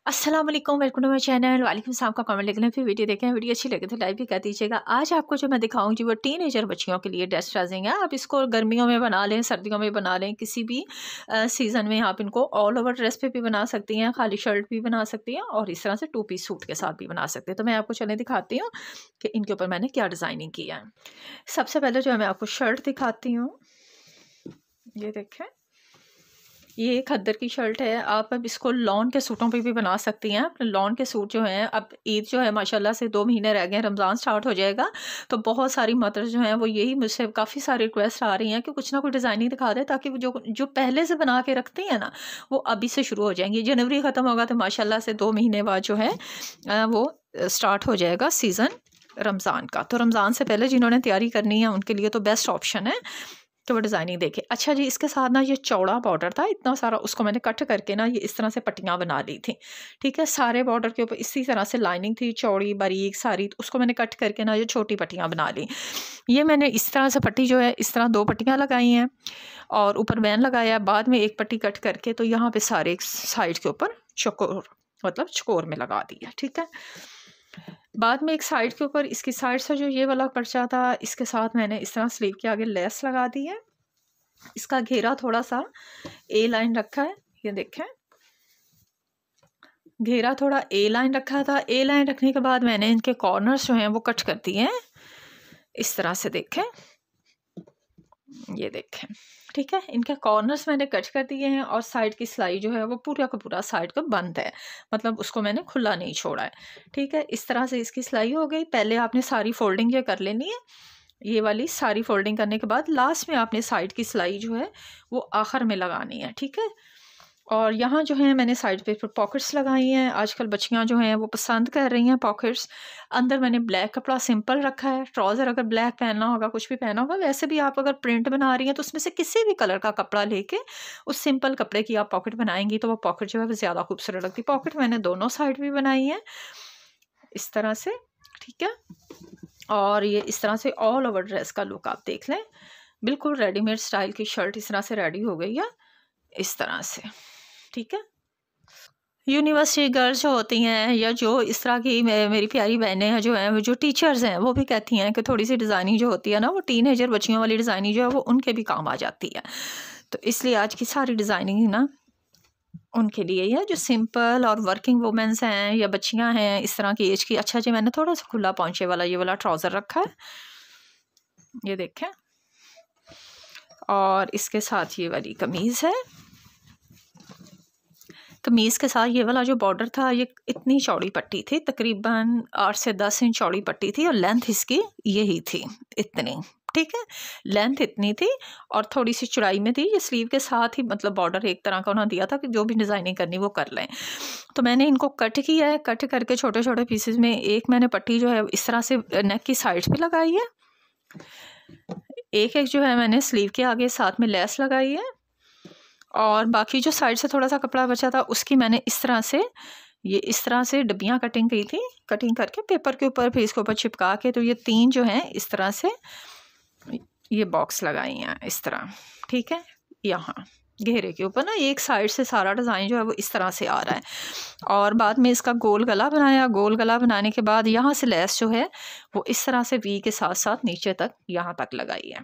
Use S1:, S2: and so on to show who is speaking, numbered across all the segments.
S1: अस्सलाम वालेकुम, welcome to my channel. वालेकुम सलाम का कमेंट लिख लें, फिर वीडियो देखें। वीडियो अच्छी लगे तो लाइक भी कर दीजिएगा। आज आपको जो मैं दिखाऊंगी वो टीनेजर बच्चियों के लिए ड्रेस ड्रेसिंग है। आप इसको गर्मियों में बना लें, सर्दियों में बना लें, किसी भी सीज़न में आप इनको ऑल ओवर ड्रेस पे भी बना सकती हैं, खाली शर्ट भी बना सकती हैं और इस तरह से टू पीस सूट के साथ भी बना सकते हैं। तो मैं आपको चले दिखाती हूँ कि इनके ऊपर मैंने क्या डिज़ाइनिंग किया है। सबसे पहले जो है मैं आपको शर्ट दिखाती हूँ। ये देखें, ये खद्दर की शर्ट है। आप अब इसको लॉन के सूटों पे भी बना सकती हैं। लॉन के सूट जो हैं, अब ईद जो है माशाल्लाह से 2 महीने रह गए हैं, रमज़ान स्टार्ट हो जाएगा। तो बहुत सारी मदर्स जो हैं वो यही मुझसे काफ़ी सारी रिक्वेस्ट आ रही हैं कि कुछ ना कुछ डिज़ाइनिंग दिखा दें, ताकि वो जो जो पहले से बना के रखती हैं ना, वो अभी से शुरू हो जाएंगी। जनवरी ख़त्म होगा तो माशाल्लाह से 2 महीने बाद जो है वो स्टार्ट हो जाएगा सीज़न रमज़ान का। तो रमज़ान से पहले जिन्होंने तैयारी करनी है उनके लिए तो बेस्ट ऑप्शन है। तो वो डिज़ाइनिंग देखे। अच्छा जी, इसके साथ ना ये चौड़ा बॉर्डर था इतना सारा, उसको मैंने कट करके ना ये इस तरह से पट्टियाँ बना ली थी। ठीक है, सारे बॉर्डर के ऊपर इसी तरह से लाइनिंग थी, चौड़ी बारीक सारी, तो उसको मैंने कट करके ना ये छोटी पट्टियाँ बना ली। ये मैंने इस तरह से पट्टी जो है इस तरह 2 पट्टियाँ लगाई हैं और ऊपर वैन लगाया। बाद में एक पट्टी कट करके तो यहाँ पे सारे एक साइड के ऊपर चकोर, मतलब चकोर में लगा दिया। ठीक है, बाद में एक साइड के ऊपर इसकी साइड से जो ये वाला पर्चा था, इसके साथ मैंने इस तरह स्लीव के आगे लेस लगा दी है। इसका घेरा थोड़ा सा ए लाइन रखा है, ये देखें, घेरा थोड़ा ए लाइन रखा था। ए लाइन रखने के बाद मैंने इनके कॉर्नर्स जो हैं वो कट कर दिए हैं इस तरह से, देखें, ये देखें। ठीक है, इनके कॉर्नर्स मैंने कट कर दिए हैं और साइड की सिलाई जो है वो पूरा का पूरा साइड का बंद है, मतलब उसको मैंने खुला नहीं छोड़ा है। ठीक है, इस तरह से इसकी सिलाई हो गई। पहले आपने सारी फोल्डिंग ये कर लेनी है। ये वाली सारी फोल्डिंग करने के बाद लास्ट में आपने साइड की सिलाई जो है वो आखिर में लगानी है। ठीक है, और यहाँ जो है मैंने साइड पे फिर पॉकेट्स लगाई हैं। आजकल बच्चियाँ जो हैं वो पसंद कर रही हैं पॉकेट्स। अंदर मैंने ब्लैक कपड़ा सिंपल रखा है। ट्राउज़र अगर ब्लैक पहनना होगा, कुछ भी पहना होगा, वैसे भी आप अगर प्रिंट बना रही हैं तो उसमें से किसी भी कलर का कपड़ा लेके उस सिंपल कपड़े की आप पॉकेट बनाएंगी तो वो पॉकेट जो है वो ज़्यादा खूबसूरत लगती है। पॉकेट मैंने दोनों साइड भी बनाई है इस तरह से। ठीक है, और ये इस तरह से ऑल ओवर ड्रेस का लुक आप देख लें। बिल्कुल रेडीमेड स्टाइल की शर्ट इस तरह से रेडी हो गई है इस तरह से। ठीक है, यूनिवर्सिटी गर्ल्स जो होती हैं या जो इस तरह की मेरी प्यारी बहनें हैं जो हैं, वो जो टीचर्स हैं, वो भी कहती हैं कि थोड़ी सी डिज़ाइनिंग जो होती है ना, वो टीनेजर बच्चियों वाली डिज़ाइनिंग जो है वो उनके भी काम आ जाती है। तो इसलिए आज की सारी डिज़ाइनिंग ना उनके लिए ही है जो सिंपल और वर्किंग वुमेंस हैं या बच्चियां हैं इस तरह की एज की। अच्छा जी, मैंने थोड़ा सा खुला पहुंचे वाला ये वाला ट्राउज़र रखा है, ये देखें, और इसके साथ ये वाली कमीज़ है। कमीज़ के साथ ये वाला जो बॉर्डर था, ये इतनी चौड़ी पट्टी थी, तकरीबन 8 से 10 इंच चौड़ी पट्टी थी और लेंथ इसकी यही थी, इतनी। ठीक है, लेंथ इतनी थी और थोड़ी सी चौड़ाई में थी। ये स्लीव के साथ ही मतलब बॉर्डर एक तरह का उन्होंने दिया था कि जो भी डिज़ाइनिंग करनी वो कर लें। तो मैंने इनको कट किया है, कट करके छोटे छोटे पीसेस में। एक मैंने पट्टी जो है इस तरह से नेक की साइड पे लगाई है, एक एक जो है मैंने स्लीव के आगे साथ में लेस लगाई है, और बाकी जो साइड से थोड़ा सा कपड़ा बचा था उसकी मैंने इस तरह से, ये इस तरह से डब्बियाँ कटिंग की थी, कटिंग करके पेपर के ऊपर फिर इसके ऊपर चिपका के, तो ये 3 जो हैं इस तरह से ये बॉक्स लगाई हैं इस तरह। ठीक है, यहाँ घेरे के ऊपर ना एक साइड से सारा डिज़ाइन जो है वो इस तरह से आ रहा है। और बाद में इसका गोल गला बनाया। गोल गला बनाने के बाद यहाँ से लेस जो है वो इस तरह से वी के साथ साथ नीचे तक यहाँ तक लगाई है।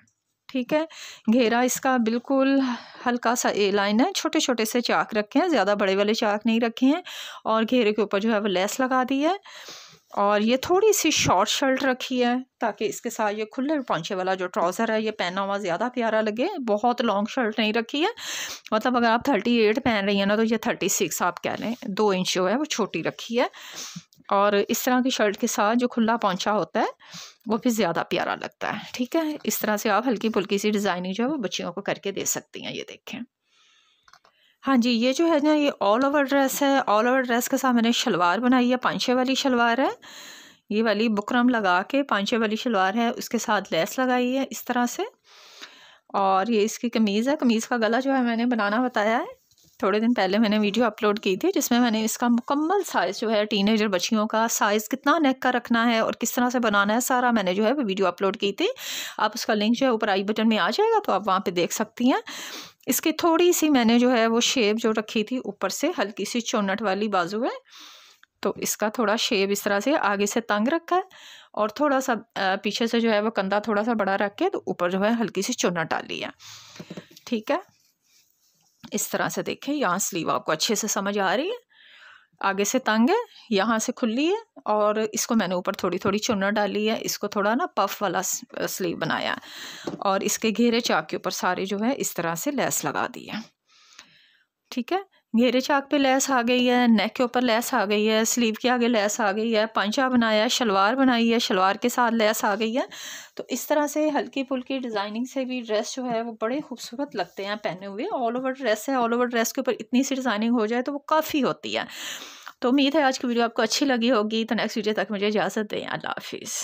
S1: ठीक है, घेरा इसका बिल्कुल हल्का सा ए लाइन है, छोटे छोटे से चाक रखे हैं, ज़्यादा बड़े वाले चाक नहीं रखे हैं, और घेरे के ऊपर जो है वो लेस लगा दी है। और ये थोड़ी सी शॉर्ट शर्ट रखी है ताकि इसके साथ ये खुले पहुंचे वाला जो ट्राउज़र है ये पहना हुआ ज़्यादा प्यारा लगे। बहुत लॉन्ग शर्ट नहीं रखी है, मतलब अगर आप 38 पहन रही हैं ना तो ये 36 आप कह लें, 2 इंच जो है वो छोटी रखी है। और इस तरह की शर्ट के साथ जो खुला पहुंचा होता है वो भी ज़्यादा प्यारा लगता है। ठीक है, इस तरह से आप हल्की फुल्की सी डिज़ाइनिंग जो है वो बच्चियों को करके दे सकती हैं। ये देखें, हाँ जी, ये जो है ना ये ऑल ओवर ड्रेस है। ऑल ओवर ड्रेस के साथ मैंने शलवार बनाई है, पांचे वाली शलवार है, ये वाली बुकरम लगा के पांचे वाली शलवार है, उसके साथ लेस लगाई है इस तरह से। और ये इसकी कमीज़ है। कमीज़ का गला जो है मैंने बनाना बताया है, थोड़े दिन पहले मैंने वीडियो अपलोड की थी जिसमें मैंने इसका मुकम्मल साइज़ जो है टीनेजर बच्चियों का साइज़ कितना नेक का रखना है और किस तरह से बनाना है सारा मैंने जो है वो वीडियो अपलोड की थी। आप उसका लिंक जो है ऊपर आई बटन में आ जाएगा तो आप वहाँ पे देख सकती हैं। इसकी थोड़ी सी मैंने जो है वो शेप जो रखी थी ऊपर से, हल्की सी चौनट वाली बाजू है, तो इसका थोड़ा शेप इस तरह से आगे से तंग रखा है और थोड़ा सा पीछे से जो है वो कंधा थोड़ा सा बड़ा रख के तो ऊपर जो है हल्की सी चुन्नट डाली है। ठीक है, इस तरह से देखें, यहाँ स्लीव आपको अच्छे से समझ आ रही है, आगे से तंग है, यहाँ से खुली है और इसको मैंने ऊपर थोड़ी थोड़ी चुन्नट डाली है, इसको थोड़ा ना पफ वाला स्लीव बनाया और इसके घेरे चाक के ऊपर सारे जो है इस तरह से लेस लगा दी है। ठीक है, घेरे चाक पे लेस आ गई है, नेक के ऊपर लेस आ गई है, स्लीव के आगे लेस आ गई है, पंचा बनाया है, शलवार बनाई है, शलवार के साथ लेस आ गई है। तो इस तरह से हल्की फुल्की डिज़ाइनिंग से भी ड्रेस जो है वो बड़े खूबसूरत लगते हैं पहने हुए। ऑल ओवर ड्रेस है, ऑल ओवर ड्रेस के ऊपर इतनी सी डिज़ाइनिंग हो जाए तो वो काफ़ी होती है। तो उम्मीद है आज की वीडियो आपको अच्छी लगी होगी। तो नेक्स्ट वीडियो तक मुझे इजाज़त दें। अल्लाह हाफिज़।